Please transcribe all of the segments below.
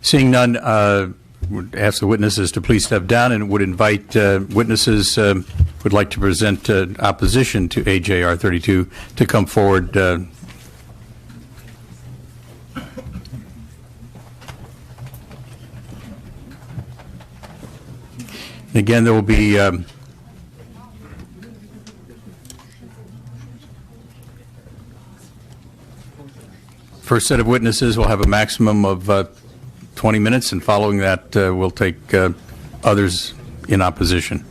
Seeing none, would ask the witnesses to please step down and would invite witnesses who would like to present opposition to AJR 32 to come forward. Again, there will be first set of witnesses will have a maximum of 20 minutes, and following that, we'll take others in opposition.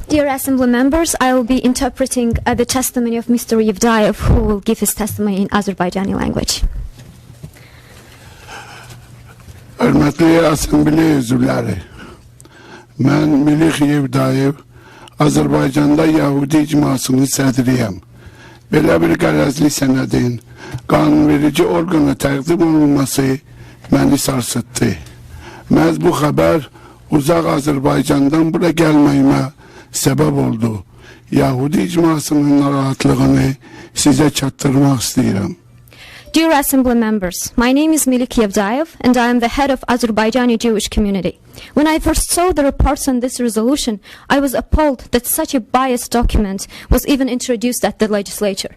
Dear Assembly members, I will be interpreting the testimony of Mr. Yevdayev, who will give his testimony in Azerbaijani language. Hörmətli Assembly üzvləri, mən Malik Yevdayev, Azərbaycanda Yahudi icmasının sədriyəm. Belə bir qərəzli sənədin qanunverici orqana təqdim olunması məni sarsıtdı. Məhz bu xəbər uzaq Azərbaycandan bura gəlməyimə səbəb oldu. Yahudi icmasının narahatlığını sizə çatdırmaq istəyirəm. Dear Assembly members, my name is Malik Yevdayev and I am the head of Azerbaijani Jewish community. When I first saw the reports on this resolution, I was appalled that such a biased document was even introduced at the legislature.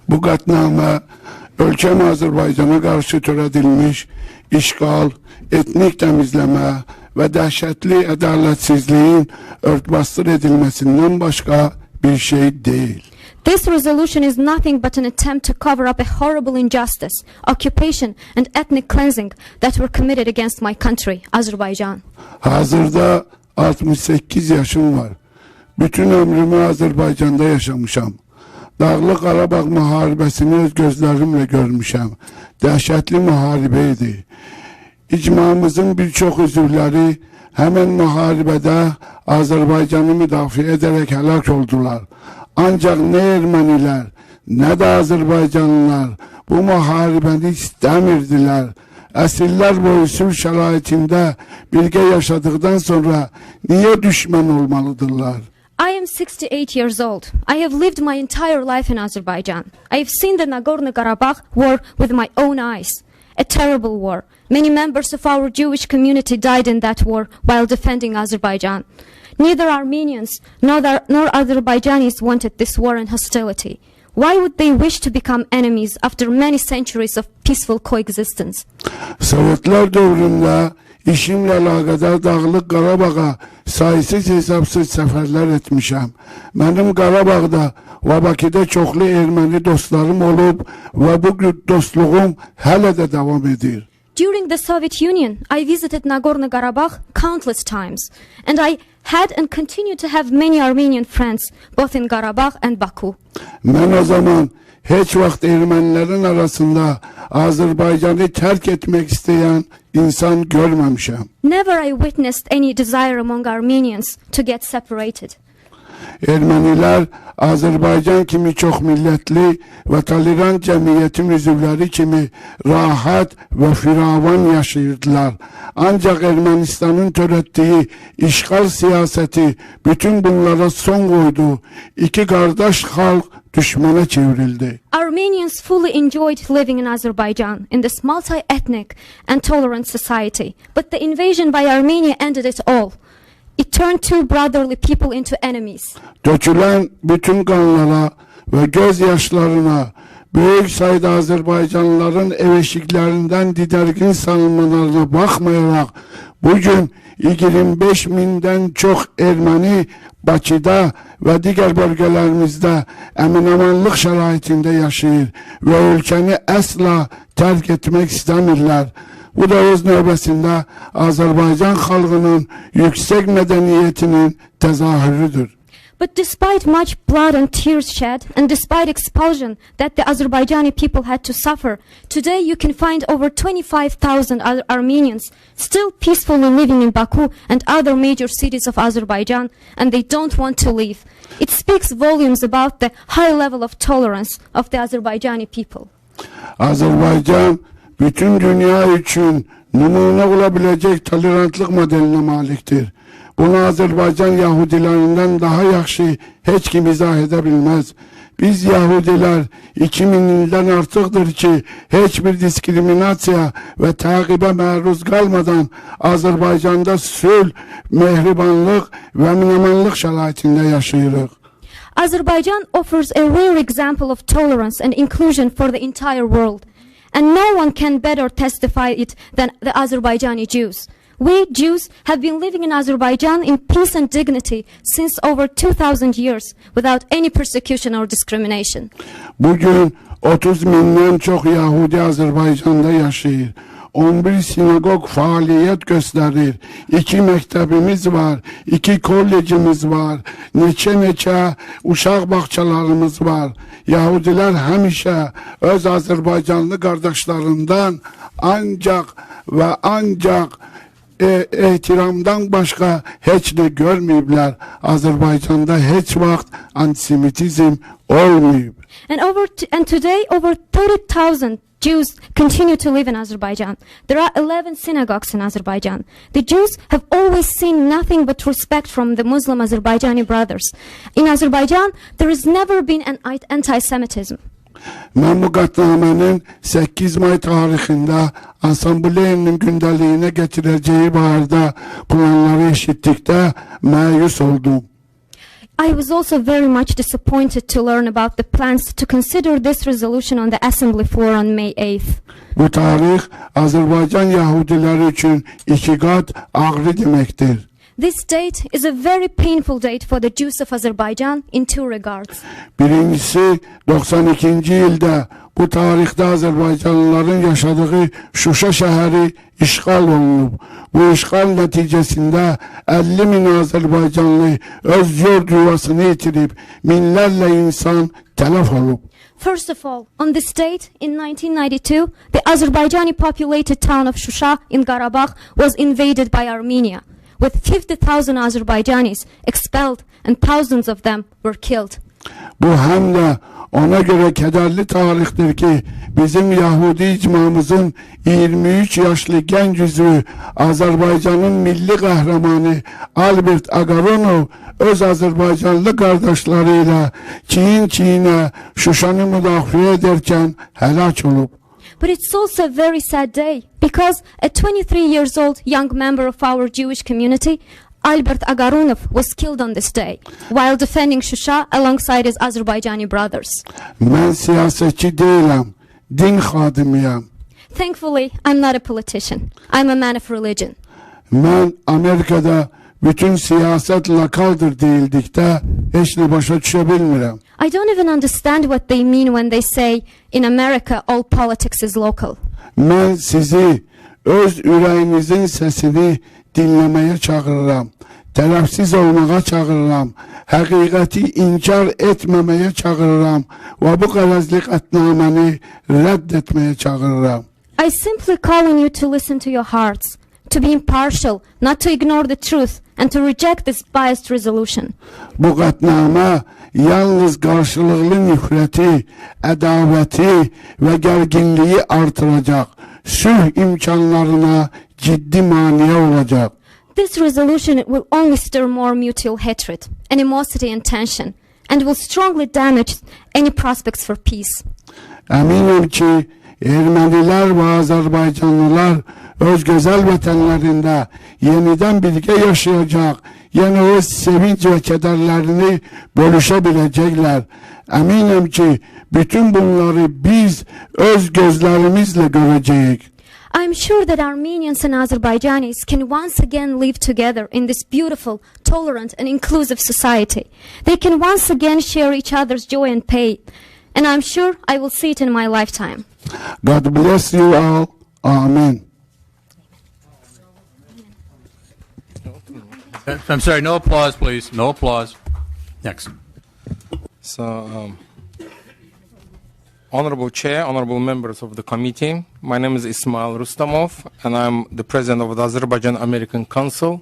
Bu qətnamə ölkəm Azərbaycana qarşı törədilmiş işğal, etnik təmizləmə və dəhşətli ədalətsizliyin örtbasdır edilməsindən başqa bir şey deyil. This resolution is nothing but an attempt to cover up a horrible injustice, occupation and ethnic cleansing that were committed against my country, Azerbaijan. Hazırda 68 yaşım var. Bütün ömrümü Azərbaycanda yaşamışam. Dağlıq Qarabağ müharibəsini öz gözlərimlə görmüşəm. Dəhşətli müharibə idi. İcmamızın bir çox üzvləri həmən müharibədə Azərbaycanı müdafiə edərək həlak oldular. Ancaq nə ermənilər, nə də Azərbaycanlılar bu müharibəni istəmirdilər. Əsrlər boyu sülh şəraitində birgə yaşadıktan sonra niyə düşmən olmalıdırlar? I am 68 years old. I have lived my entire life in Azerbaijan. I have seen the Nagorno-Karabakh war with my own eyes. A terrible war. Many members of our Jewish community died in that war while defending Azerbaijan. Neither Armenians nor Azerbaijanis wanted this war and hostility. Why would they wish to become enemies after many centuries of peaceful coexistence? Sovyetler dövründə işimlə əlaqədar Dağlıq Qarabağa sayısız hesabsız səfərlər etmişəm. Mənim Qarabağda və Bakıda çoxlu erməni dostlarım olub və bu dostluğum hələ də davam edir. During the Soviet Union, I visited Nagorno-Karabakh countless times, and I had and continue to have many Armenian friends, both in Karabakh and Baku. Mən o zaman heç vaxt ermənilərin arasında Azərbaycanı tərk etmək istəyən insan görməmişəm. Never I witnessed any desire among Armenians to get separated. Ermənilər Azərbaycan kimi çox millətli və tolerant cəmiyyətin üzvləri kimi rahat və firavan yaşayırdılar. Ancaq Ermənistanın törətdiyi işğal siyasəti bütün bunlara son qoydu. İki qardaş xalq düşmana çevrildi. Armenians fully enjoyed living in Azerbaijan in this multi-ethnic and tolerant society, but the invasion by Armenia ended it all. It turned two brotherly people into enemies. Dökülen bütün kanlara ve gözyaşlarına büyük sayıda Azerbaycanlıların ev eşiklerinden didergin sanılmalarına bakmayarak bugün 25 binden çok Ermeni Bakıda ve diğer bölgelerimizde emin-amanlıq şəraitində yaşayır ve ülkəni əsla terk etmek istəmirlər. Bu da öz növbəsində Azərbaycan xalqının yüksək mədəniyyətinin təzahürüdür. But despite much blood and tears shed, and despite expulsion that the Azerbaijani people had to suffer, today you can find over 25,000 Armenians still peacefully living in Baku and other major cities of Azerbaijan, and they don't want to leave. It speaks volumes about the high level of tolerance of the Azerbaijani people. Azerbaycan bütün dünya için numune olabilecek tolerantlık modeline maliktir. Bunu Azerbaycan Yahudilerinden daha yaxşı heç kim izah edebilmez. Biz Yahudiler 2000 yıldan artıqdır ki heç bir diskriminasiya ve taqibe maruz kalmadan Azerbaycan'da sülh, mehribanlıq ve minamanlıq şəraitində yaşayırıq. Azerbaijan offers a rare example of tolerance and inclusion for the entire world. And no one can better testify it than the Azerbaijani Jews. We Jews have been living in Azerbaijan in peace and dignity since over 2,000 years without any persecution or discrimination. Bugün 30 bindən çox Yahudi Azərbaycanda yaşayır. 11 sinagog faaliyet gösterir. 2 məktəbimiz var, 2 kollecimiz var, neçə uşaq bağçalarımız var. Yahudiler həmişə öz Azərbaycanlı qardaşlarından ancaq və ancaq ehtiramdan başqa heç nə görməyiblər. Azərbaycanda heç vaxt antisemitizm olmayıb. And today over 30,000 Jews continue to live in Azerbaijan. There are 11 synagogues in Azerbaijan. The Jews have always seen nothing but respect from the Muslim Azerbaijani brothers. In Azerbaijan, there has never been an anti-Semitism. Mən bu qətnamənin 8 may tarixində Assemblymanın gündəliyinə gətirəcəyi barədə planları eşitdikdə məyus oldum. I was also very much disappointed to learn about the plans to consider this resolution on the assembly floor on May 8th. Bu tarix Azərbaycan Yahudiləri üçün 2 qat ağrı deməkdir. This date is a very painful date for the Jews of Azerbaijan in 2 regards. Birincisi 92-ci ildə bu tarixdə Azərbaycanlıların yaşadığı Şuşa şəhəri işğal olunub. Bu işğal nəticəsində 50.000 Azərbaycanlı öz yurd yuvasını itirib, minlərlə insan tələf olub. First of all, on this date in 1992, the Azerbaijani populated town of Shusha in Karabakh was invaded by Armenia, with 50,000 Azerbaijanis expelled and thousands of them were killed. Bu həm də ona görə kədərli tarixdir ki, bizim Yahudi icmamızın 23 yaşlı gənc üzvü Azərbaycanın milli qəhrəmanı Albert Agaronov öz Azərbaycanlı qardaşları ilə çiyin-çiyinə Şuşanı müdafiə edərkən həlak olub. But it's also a very sad day because a 23 years old young member of our Jewish community, Albert Agarunov, was killed on this day while defending Shusha alongside his Azerbaijani brothers. Mən siyasetçi deyiləm, din xadimiyəm. Thankfully, I'm not a politician. I'm a man of religion. Mən Amerikada bütün siyaset lokaldır deyildikdə heç nə başa düşə bilmirəm. I don't even understand what they mean when they say, in America, all politics is local. Mən sizi öz ürəyinizin səsini dinləməyə çağırıram. Tərəfsiz olmağa çağırıram. Həqiqəti inkar etməməyə çağırıram. Və bu qərəzli qətnaməni rədd etməyə çağırıram. I simply call on you to listen to your hearts, to be impartial, not to ignore the truth, and to reject this biased resolution. Bu qətnamə yalnız qarşılıqlı nifrəti, ədavəti və gərginliyi artıracaq. Sülh imkanlarına ciddi maniyə olacaq. This resolution will only stir more mutual hatred, animosity and tension, and will strongly damage any prospects for peace. Əminəm ki, Ermənilər və Azərbaycanlılar öz gözəl vətənlərində yenidən birgə yaşayacaq, yəni öz sevinç və kədərlərini bölüşə biləcəklər. Əminəm ki, bütün bunları biz öz gözlərimizlə görəcəyik. I'm sure that Armenians and Azerbaijanis can once again live together in this beautiful, tolerant and inclusive society. They can once again share each other's joy and pain. And I'm sure I will see it in my lifetime. God bless you all. Amen. I'm sorry, no applause, please. No applause. Next. So, Honorable Chair, honorable members of the committee, my name is Ismail Rustamov, and I'm the president of the Azerbaijan American Council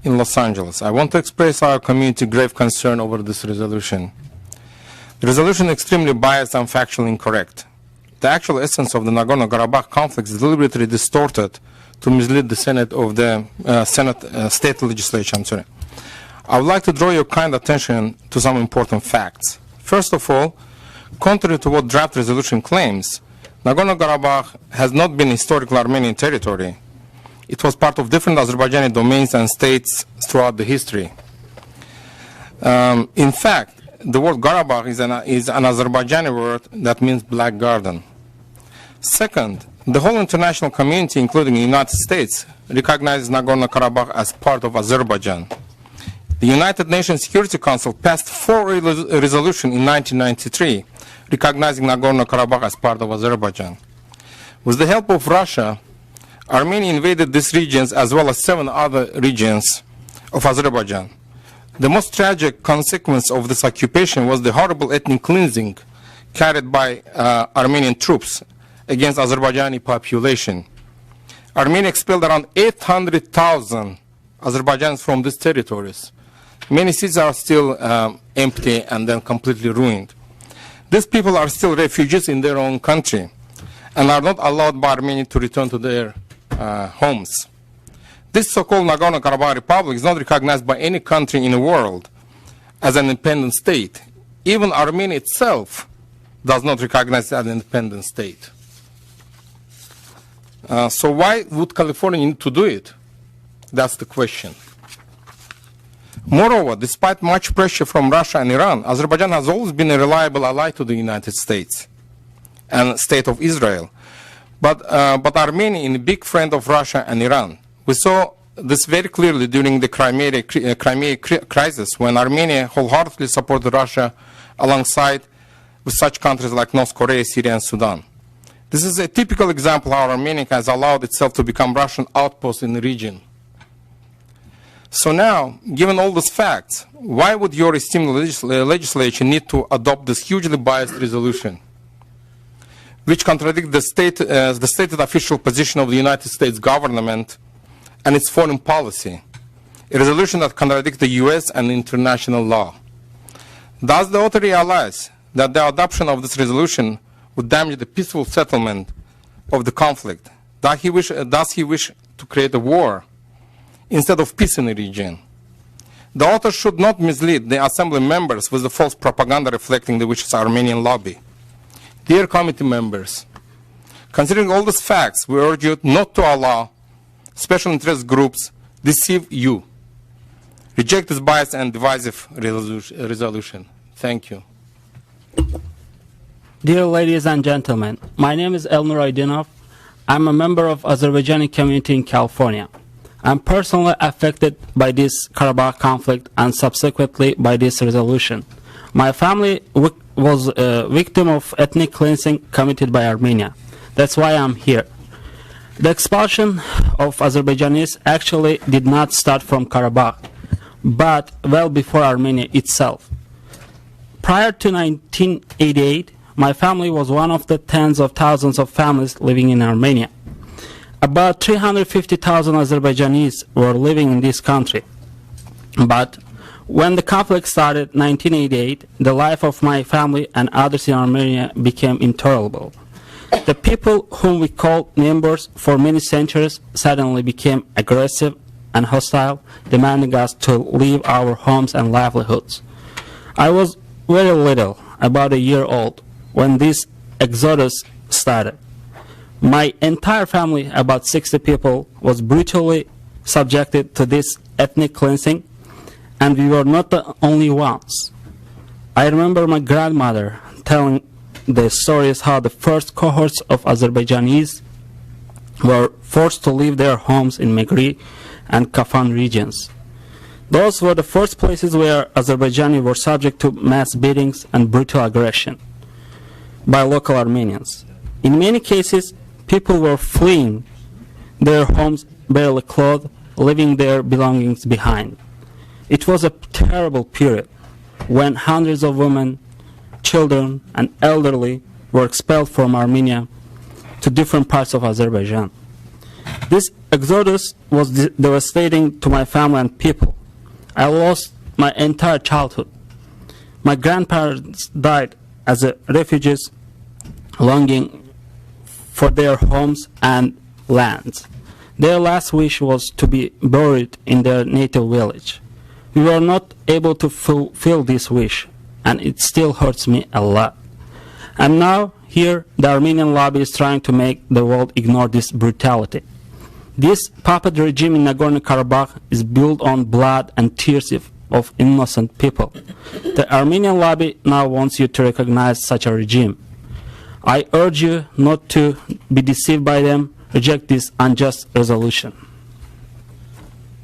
in Los Angeles. I want to express our community grave concern over this resolution. The resolution is extremely biased and factually incorrect. The actual essence of the Nagorno-Karabakh conflict is deliberately distorted to mislead the Senate of the State Legislature. I would like to draw your kind attention to some important facts. First of all, contrary to what draft resolution claims, Nagorno-Karabakh has not been historically Armenian territory. It was part of different Azerbaijani domains and states throughout the history. In fact, the word Karabakh is an Azerbaijani word that means black garden. Second, the whole international community, including the United States, recognizes Nagorno-Karabakh as part of Azerbaijan. The United Nations Security Council passed 4 resolutions in 1993 recognizing Nagorno-Karabakh as part of Azerbaijan. With the help of Russia, Armenia invaded these regions as well as 7 other regions of Azerbaijan. The most tragic consequence of this occupation was the horrible ethnic cleansing carried by Armenian troops against Azerbaijani population. Armenia expelled around 800,000 Azerbaijanis from these territories. Many cities are still empty and then completely ruined. These people are still refugees in their own country and are not allowed by Armenia to return to their homes. This so-called Nagorno-Karabakh Republic is not recognized by any country in the world as an independent state. Even Armenia itself does not recognize it as an independent state. So why would California need to do it? That's the question. Moreover, despite much pressure from Russia and Iran, Azerbaijan has always been a reliable ally to the United States and State of Israel. But Armenia is a big friend of Russia and Iran. We saw this very clearly during the Crimea crisis, when Armenia wholeheartedly supported Russia alongside with such countries like North Korea, Syria, and Sudan. This is a typical example how Armenia has allowed itself to become Russian outpost in the region. So now, given all these facts, why would your esteemed legislature need to adopt this hugely biased resolution, which contradicts the stated official position of the United States government and its foreign policy, a resolution that contradicts the U.S. and international law? Does the author realize that the adoption of this resolution would damage the peaceful settlement of the conflict? Does he wish to create a war instead of peace in the region? The author should not mislead the Assembly members with the false propaganda reflecting the wishes of Armenian lobby. Dear committee members, considering all these facts, we urge you not to allow special interest groups deceive you. Reject this biased and divisive resolution. Thank you. Dear ladies and gentlemen, my name is Elnur Aydinov. I'm a member of Azerbaijani community in California. I'm personally affected by this Karabakh conflict and subsequently by this resolution. My family was a victim of ethnic cleansing committed by Armenia. That's why I'm here. The expulsion of Azerbaijanis actually did not start from Karabakh, but well before Armenia itself. Prior to 1988, my family was one of the tens of thousands of families living in Armenia. About 350,000 Azerbaijanis were living in this country. But when the conflict started in 1988, the life of my family and others in Armenia became intolerable. The people whom we called neighbors for many centuries suddenly became aggressive and hostile, demanding us to leave our homes and livelihoods. I was very little, about a year old, when this exodus started. My entire family, about 60 people, was brutally subjected to this ethnic cleansing, and we were not the only ones. I remember my grandmother telling the stories how the first cohorts of Azerbaijanis were forced to leave their homes in Megri and Kafan regions. Those were the first places where Azerbaijanis were subject to mass beatings and brutal aggression by local Armenians. In many cases, people were fleeing their homes barely clothed, leaving their belongings behind. It was a terrible period when hundreds of women, children, and elderly were expelled from Armenia to different parts of Azerbaijan. This exodus was devastating to my family and people. I lost my entire childhood. My grandparents died as refugees, longing for their homes and lands. Their last wish was to be buried in their native village. We were not able to fulfill this wish, and it still hurts me a lot. And now, here, the Armenian lobby is trying to make the world ignore this brutality. This puppet regime in Nagorno-Karabakh is built on blood and tears of innocent people. The Armenian lobby now wants you to recognize such a regime. I urge you not to be deceived by them. Reject this unjust resolution.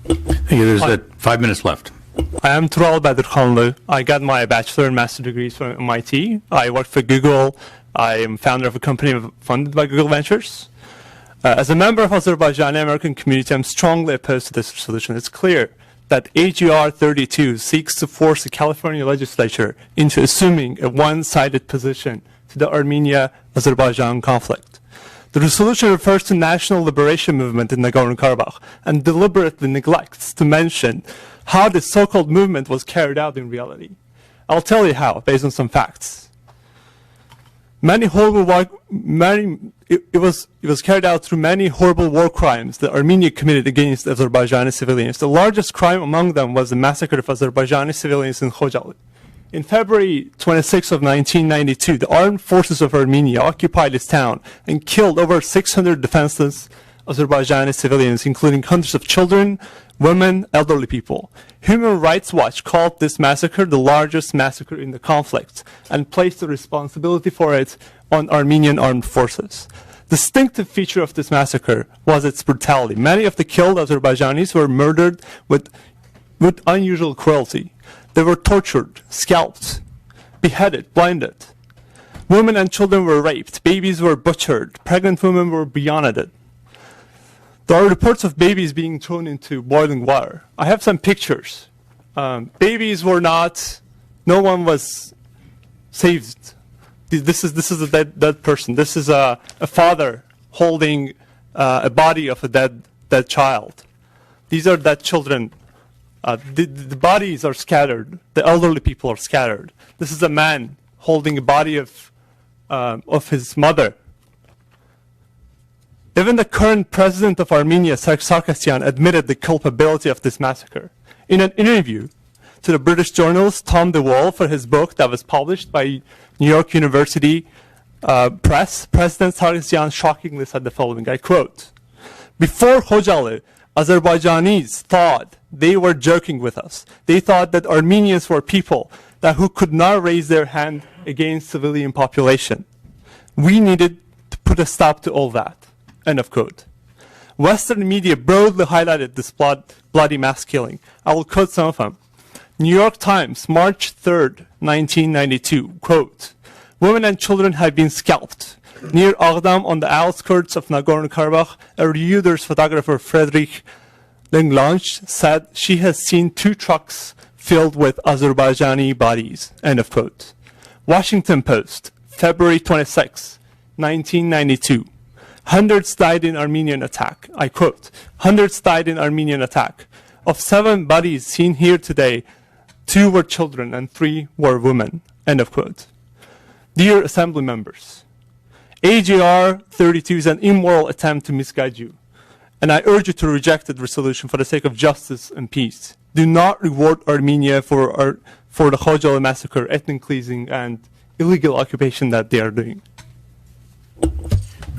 Thank you. There's 5 minutes left. I am Tural Badirkhanlu. I got my bachelor and master degrees from MIT. I work for Google. I am founder of a company funded by Google Ventures. As a member of Azerbaijani American community, I'm strongly opposed to this resolution. It's clear that AGR 32 seeks to force the California legislature into assuming a one-sided position to the Armenia-Azerbaijan conflict. The resolution refers to national liberation movement in Nagorno-Karabakh and deliberately neglects to mention how this so-called movement was carried out in reality. I'll tell you how, based on some facts. It was carried out through many horrible war crimes that Armenia committed against Azerbaijani civilians. The largest crime among them was the massacre of Azerbaijani civilians in Khojaly. In February 26 of 1992, the armed forces of Armenia occupied this town and killed over 600 defenseless Azerbaijani civilians, including hundreds of children, women, elderly people. Human Rights Watch called this massacre the largest massacre in the conflict and placed the responsibility for it on Armenian armed forces. The distinctive feature of this massacre was its brutality. Many of the killed Azerbaijanis were murdered with unusual cruelty. They were tortured, scalped, beheaded, blinded. Women and children were raped. Babies were butchered. Pregnant women were beheaded. There are reports of babies being thrown into boiling water. I have some pictures. Babies were not, no one was saved. This is a dead person. This is a father holding a body of a dead child. These are dead children. The bodies are scattered. The elderly people are scattered. This is a man holding a body of his mother. Even the current president of Armenia, Sargsyan, admitted the culpability of this massacre. In an interview to the British journalist Tom DeWall for his book that was published by New York University Press, President Sargsyan shockingly said the following, I quote, "Before Khojaly, Azerbaijanis thought they were joking with us. They thought that Armenians were people who could not raise their hand against civilian population. We needed to put a stop to all that." End of quote. Western media broadly highlighted this bloody mass killing. I will quote some of them. New York Times, March 3rd, 1992, quote, "Women and children have been scalped. Near Agdam, on the outskirts of Nagorno-Karabakh, a Reuters photographer, Frederick Lenglange, said she has seen 2 trucks filled with Azerbaijani bodies." End of quote. Washington Post, February 26, 1992. "Hundreds died in Armenian attack." I quote, "Hundreds died in Armenian attack. Of 7 bodies seen here today, 2 were children and 3 were women." End of quote. Dear Assembly members, AGR 32 is an immoral attempt to misguide you, and I urge you to reject the resolution for the sake of justice and peace. Do not reward Armenia for the Khojaly massacre, ethnic cleansing, and illegal occupation that they are doing.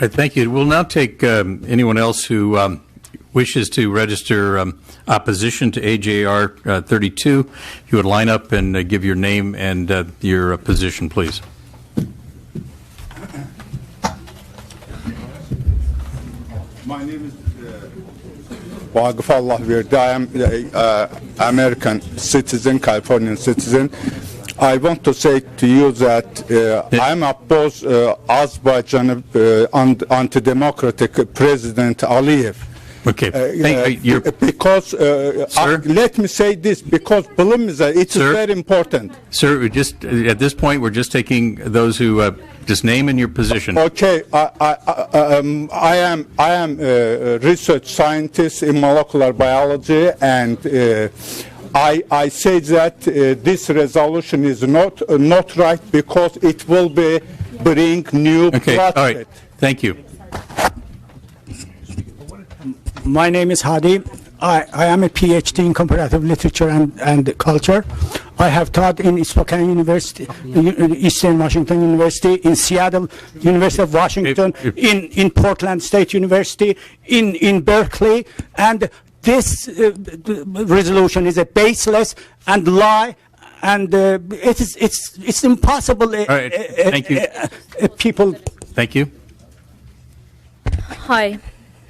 Right, thank you. We'll now take anyone else who wishes to register opposition to AJR 32. If you would line up and give your name and your position, please. My name is Waqif Allahverdi. I am American citizen, Californian citizen. I want to say to you that I'm opposed Azerbaijan anti-democratic President Aliyev. Okay. Because let me say this, because believe me, it's very important. Sir, we just at this point we're just taking those who just name and your position. Okay, I am a research scientist in molecular biology, and I say that this resolution is not right because it will bring new bloodshed. All right. Thank you. My name is Hadi. I am a PhD in comparative literature and culture. I have taught in Spokane University, Eastern Washington University, in Seattle, University of Washington, in Portland State University, in Berkeley, and this resolution is a baseless and lie, and it's impossible. All right. Thank you. People. Thank you. Hi,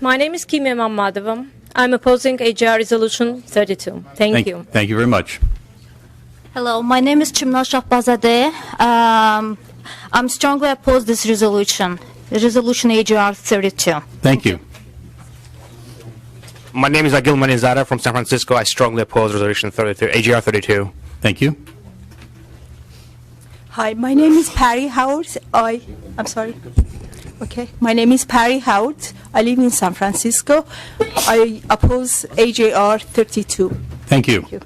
my name is Kimya Mammadova. I'm opposing AGR Resolution 32. Thank you. Thank you very much. Hello, my name is Chimna Shahbazadeh. I'm strongly opposed this resolution, Resolution AGR 32. Thank you. My name is Agil Manizada from San Francisco. I strongly oppose Resolution 32, AGR 32. Thank you. Hi, my name is Patty Howard. I'm sorry. Okay, my name is Patty Howard. I live in San Francisco. I oppose AGR 32. Thank you. Thank you.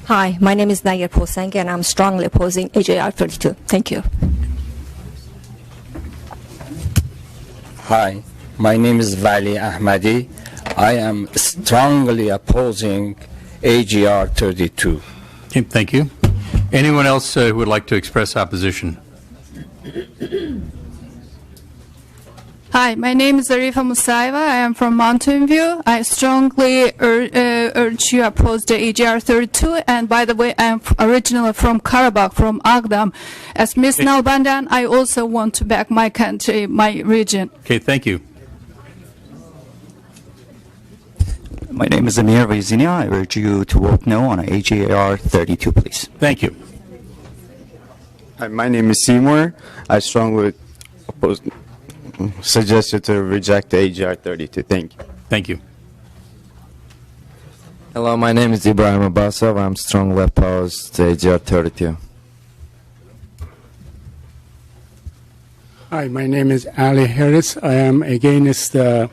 Hi, my name is Nayer Posang, and I'm strongly opposing AGR 32. Thank you. Hi, my name is Vali Ahmadi. I am strongly opposing AGR 32. Okay, thank you. Anyone else who would like to express opposition? Hi, my name is Arifa Musaiva. I am from Mountain View. I strongly urge you oppose the AGR 32. And by the way, I am originally from Karabakh, from Agdam. As Ms. Nalbandan, I also want to back my country, my region. Okay, thank you. My name is Amir Vazinia. I urge you to vote no on AGR 32, please. Thank you. Hi, my name is Seymour. I strongly suggest you to reject AGR 32. Thank you. Thank you. Hello, my name is Ibrahim Abbasov. I'm strongly opposed to AGR 32. Hi, my name is Ali Harris. I am against AGR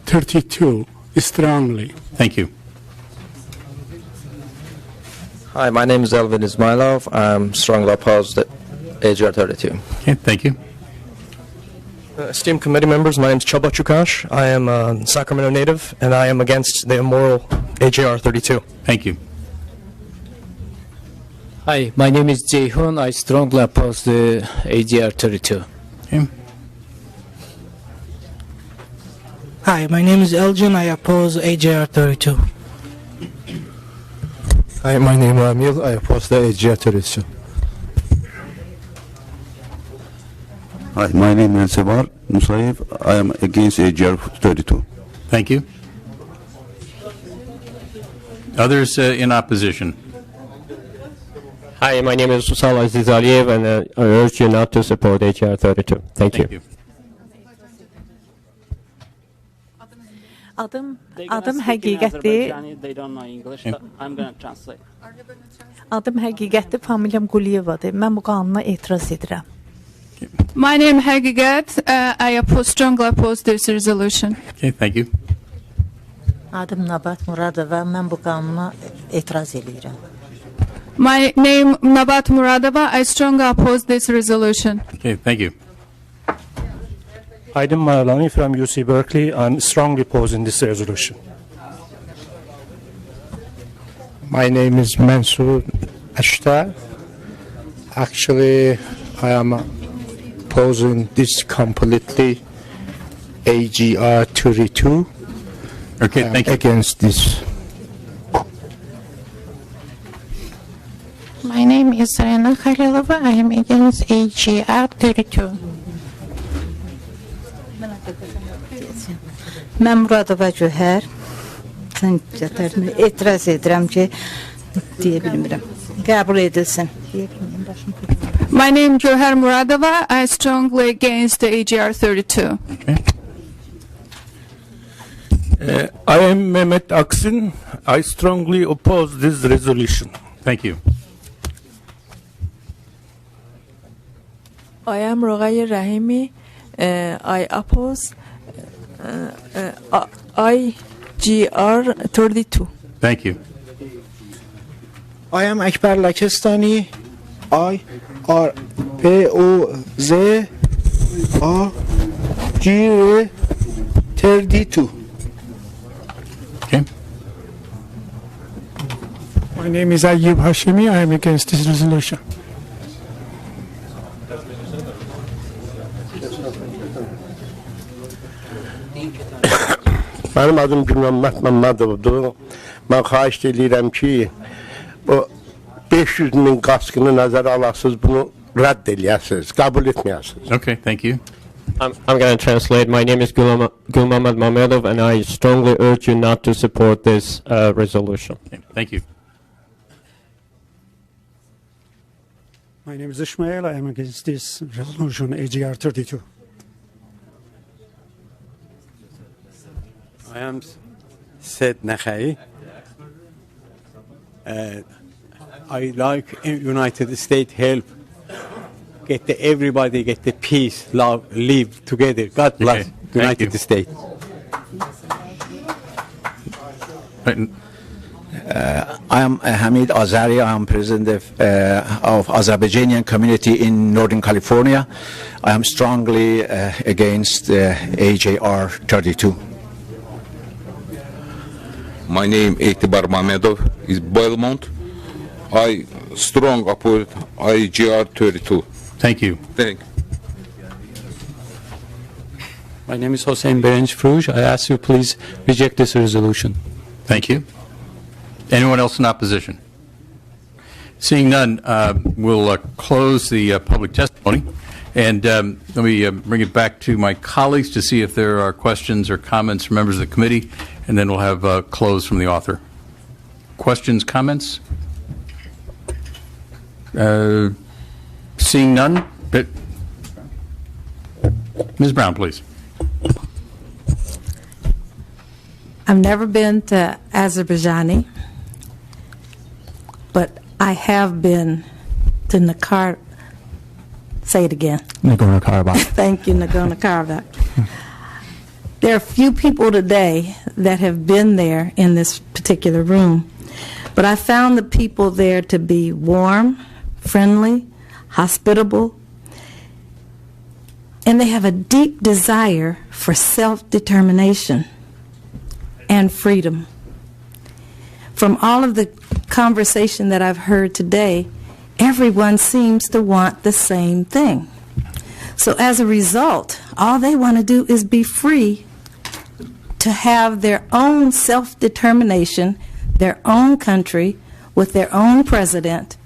32 strongly. Thank you. Hi, my name is Elvin Ismailov. I'm strongly opposed to AGR 32. Okay, thank you. Esteemed committee members, my name is Choba Chukash. I am a Sacramento native, and I am against the immoral AGR 32. Thank you. Hi, my name is Jae-hoon. I strongly oppose the AGR 32. Okay. Hi, my name is Elgin. I oppose AGR 32. Hi, my name is Ramil. I oppose the AGR 32. Hi, my name is Sevar Musayev. I am against AGR 32. Thank you. Others in opposition? Hi, my name is Susal Aziz Aliyev, and I urge you not to support HR 32. Thank you. Adım həqiqətdir. Adım həqiqətdir, familiyam Quliyevadır. Mən bu qanuna etiraz edirəm. My name Hagigat. I strongly oppose this resolution. Okay, thank you. Adım Nabat Muradova. Mən bu qanuna etiraz edirəm. My name Nabat Muradova. I strongly oppose this resolution. Okay, thank you. Aydın Maralani from UC Berkeley. I'm strongly opposing this resolution. My name is Mansour Ashtar. Actually, I am opposing this completely AGR 32. Okay, thank you. Against this. My name is Serena Khalilova. I am against AGR 32. Mən Muradova Cöhər. Sən gətirdin. Etiraz edirəm ki, deyə bilmirəm. Qəbul edilsin. My name Joher Muradova. I strongly against the AGR 32. Okay. I am Mehmet Aksin. I strongly oppose this resolution. Thank you. I am Rogay Rahimi. I oppose IGR 32. Thank you. I am Akbar Lakistani. I oppose AGR32. Okay. My name is Ayyub Hashimi. I am against this resolution. Mənim adım Gülməmməd Məmmədovdur. Mən xahiş edirəm ki, bu 500 min qaskını nəzərə alasınız, bunu rədd eləyəsiniz, qəbul etməyəsiniz. Okay, thank you. I'm going to translate. My name is Gulmamad Mamedov, and I strongly urge you not to support this resolution. Okay, thank you. My name is Ishmael. I am against this resolution, AGR 32. I am Said Nakhai. I like United States help. Everybody get the peace, love, live together. God bless United States. I am Hamid Azari. I am president of Azerbaijani community in Northern California. I am strongly against AJR 32. My name Etibar Mamedov is Belmont. I strong oppose IGR 32. Thank you. Thank you. My name is Hossein Berenj Fruj. I ask you please reject this resolution. Thank you. Anyone else in opposition? Seeing none, we'll close the public testimony. And let me bring it back to my colleagues to see if there are questions or comments from members of the committee, and then we'll have a close from the author. Questions, comments? Seeing none, Ms. Brown, please. I've never been to Azerbaijan, but I have been to Nagorno. Say it again. Nagorno-Karabakh. Thank you, Nagorno-Karabakh. There are few people today that have been there in this particular room, but I found the people there to be warm, friendly, hospitable, and they have a deep desire for self-determination and freedom. From all of the conversation that I've heard today, everyone seems to want the same thing. So as a result, all they want to do is be free to have their own self-determination, their own country, with their own president.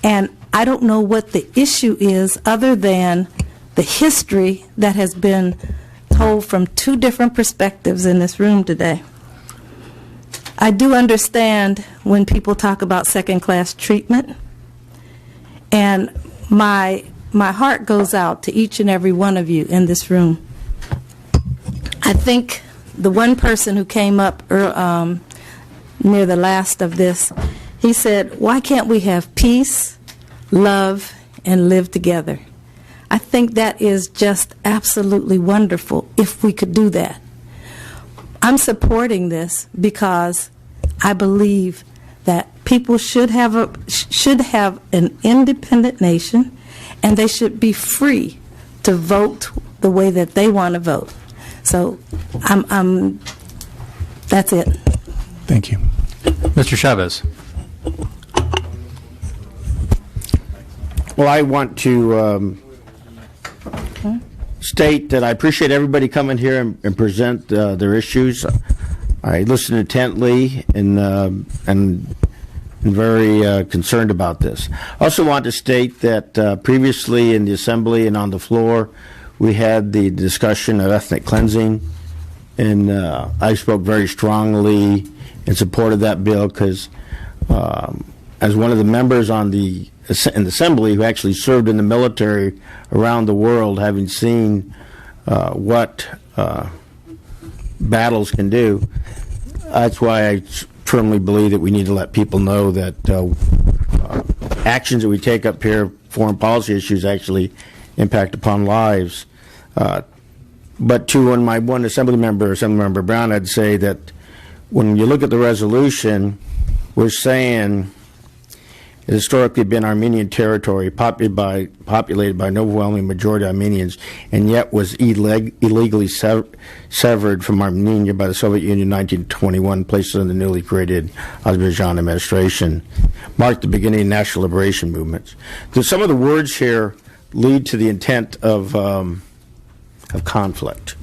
And I don't know what the issue is other than the history that has been told from two different perspectives in this room today. I do understand when people talk about second-class treatment, and my heart goes out to each and every one of you in this room. I think the one person who came up near the last of this, he said, why can't we have peace, love, and live together? I think that is just absolutely wonderful if we could do that. I'm supporting this because I believe that people should have an independent nation, and they should be free to vote the way that they want to vote. So that's it. Thank you. Mr. Chavez. Well, I want to state that I appreciate everybody coming here and present their issues. I listened intently and very concerned about this. I also want to state that previously in the Assembly and on the floor, we had the discussion of ethnic cleansing, and I spoke very strongly in support of that bill because as one of the members in the Assembly who actually served in the military around the world, having seen what battles can do, that's why I firmly believe that we need to let people know that actions that we take up here, foreign policy issues, actually impact upon lives. But to when my one Assemblymember Brown, I'd say that when you look at the resolution, we're saying has historically been Armenian territory populated by an overwhelming majority of Armenians, and yet was illegally severed from Armenia by the Soviet Union in 1921, placed under the newly created Azerbaijan administration, marked the beginning of national liberation movements. Some of the words here lead to the intent of conflict.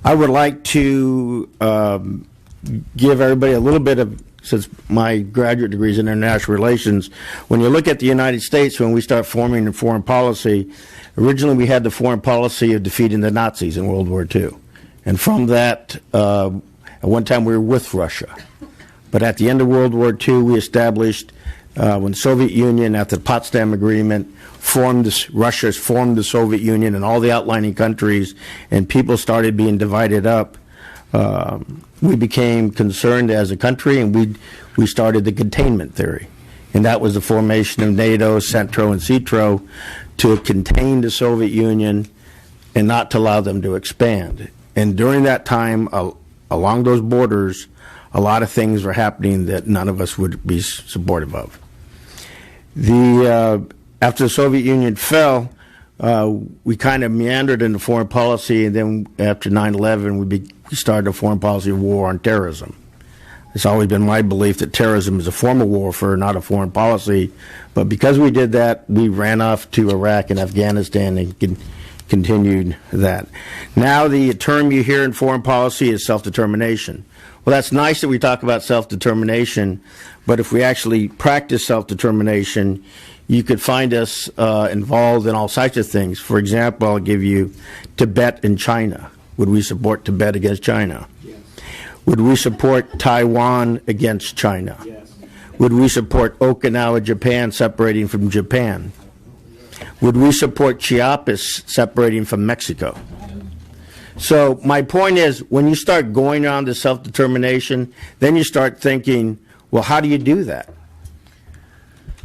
I would like to give everybody a little bit of, since my graduate degree is in international relations, when you look at the United States, when we start forming a foreign policy, originally we had the foreign policy of defeating the Nazis in World War II. And from that, at one time we were with Russia. But at the end of World War II, we established, when the Soviet Union, after the Potsdam Agreement, Russia formed the Soviet Union and all the outlining countries, and people started being divided up, we became concerned as a country, and we started the containment theory. And that was the formation of NATO, CENTRO, and CETRO to contain the Soviet Union and not to allow them to expand. And during that time, along those borders, a lot of things were happening that none of us would be supportive of. After the Soviet Union fell, we kind of meandered into foreign policy, and then after 9/11, we started a foreign policy of war on terrorism. It's always been my belief that terrorism is a form of warfare, not a foreign policy. But because we did that, we ran off to Iraq and Afghanistan and continued that. Now the term you hear in foreign policy is self-determination. Well, that's nice that we talk about self-determination, but if we actually practice self-determination, you could find us involved in all sorts of things. For example, I'll give you Tibet and China. Would we support Tibet against China? Yes. Would we support Taiwan against China? Yes. Would we support Okinawa, Japan, separating from Japan? Would we support Chiapas separating from Mexico? So my point is, when you start going on to self-determination, then you start thinking, well, how do you do that?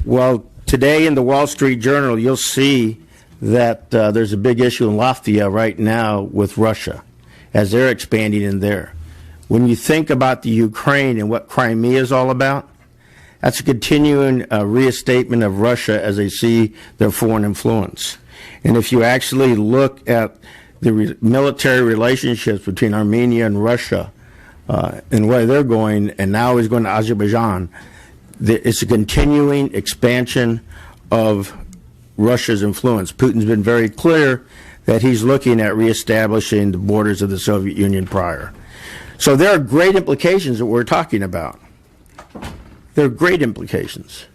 Well, today in the Wall Street Journal, you'll see that there's a big issue in Latvia right now with Russia as they're expanding in there. When you think about the Ukraine and what Crimea is all about, that's a continuing restatement of Russia as they see their foreign influence. And if you actually look at the military relationships between Armenia and Russia and where they're going, and now he's going to Azerbaijan, it's a continuing expansion of Russia's influence. Putin's been very clear that he's looking at reestablishing the borders of the Soviet Union prior. So there are great implications that we're talking about. There are great implications.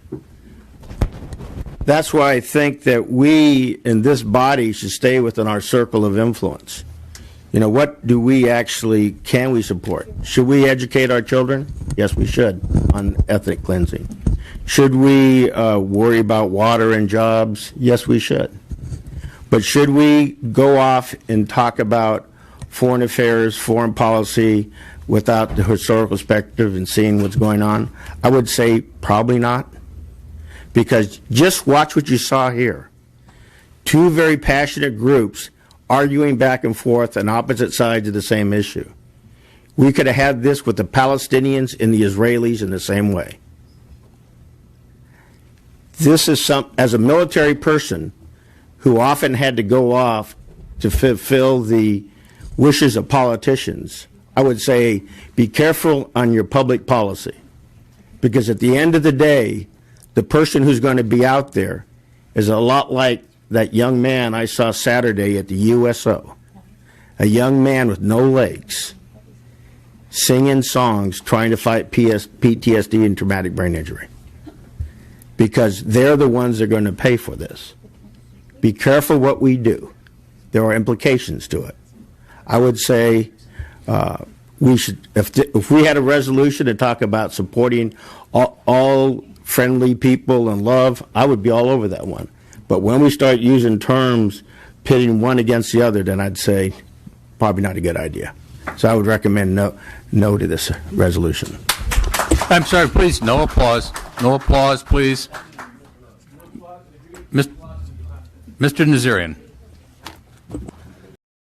That's why I think that we in this body should stay within our circle of influence. You know, what do we actually, can we support? Should we educate our children? Yes, we should, on ethnic cleansing. Should we worry about water and jobs? Yes, we should. But should we go off and talk about foreign affairs, foreign policy, without the historical perspective and seeing what's going on? I would say probably not. Because just watch what you saw here. Two very passionate groups arguing back and forth on opposite sides of the same issue. We could have had this with the Palestinians and the Israelis in the same way. This is as a military person who often had to go off to fulfill the wishes of politicians, I would say be careful on your public policy. Because at the end of the day, the person who's going to be out there is a lot like that young man I saw Saturday at the USO. A young man with no legs, singing songs, trying to fight PTSD and traumatic brain injury. Because they're the ones that are going to pay for this. Be careful what we do. There are implications to it. I would say we should, if we had a resolution to talk about supporting all friendly people and love, I would be all over that one. But when we start using terms pitting one against the other, then I'd say probably not a good idea. So I would recommend no to this resolution. I'm sorry, please, no applause. No applause, please. Mr. Nazarian.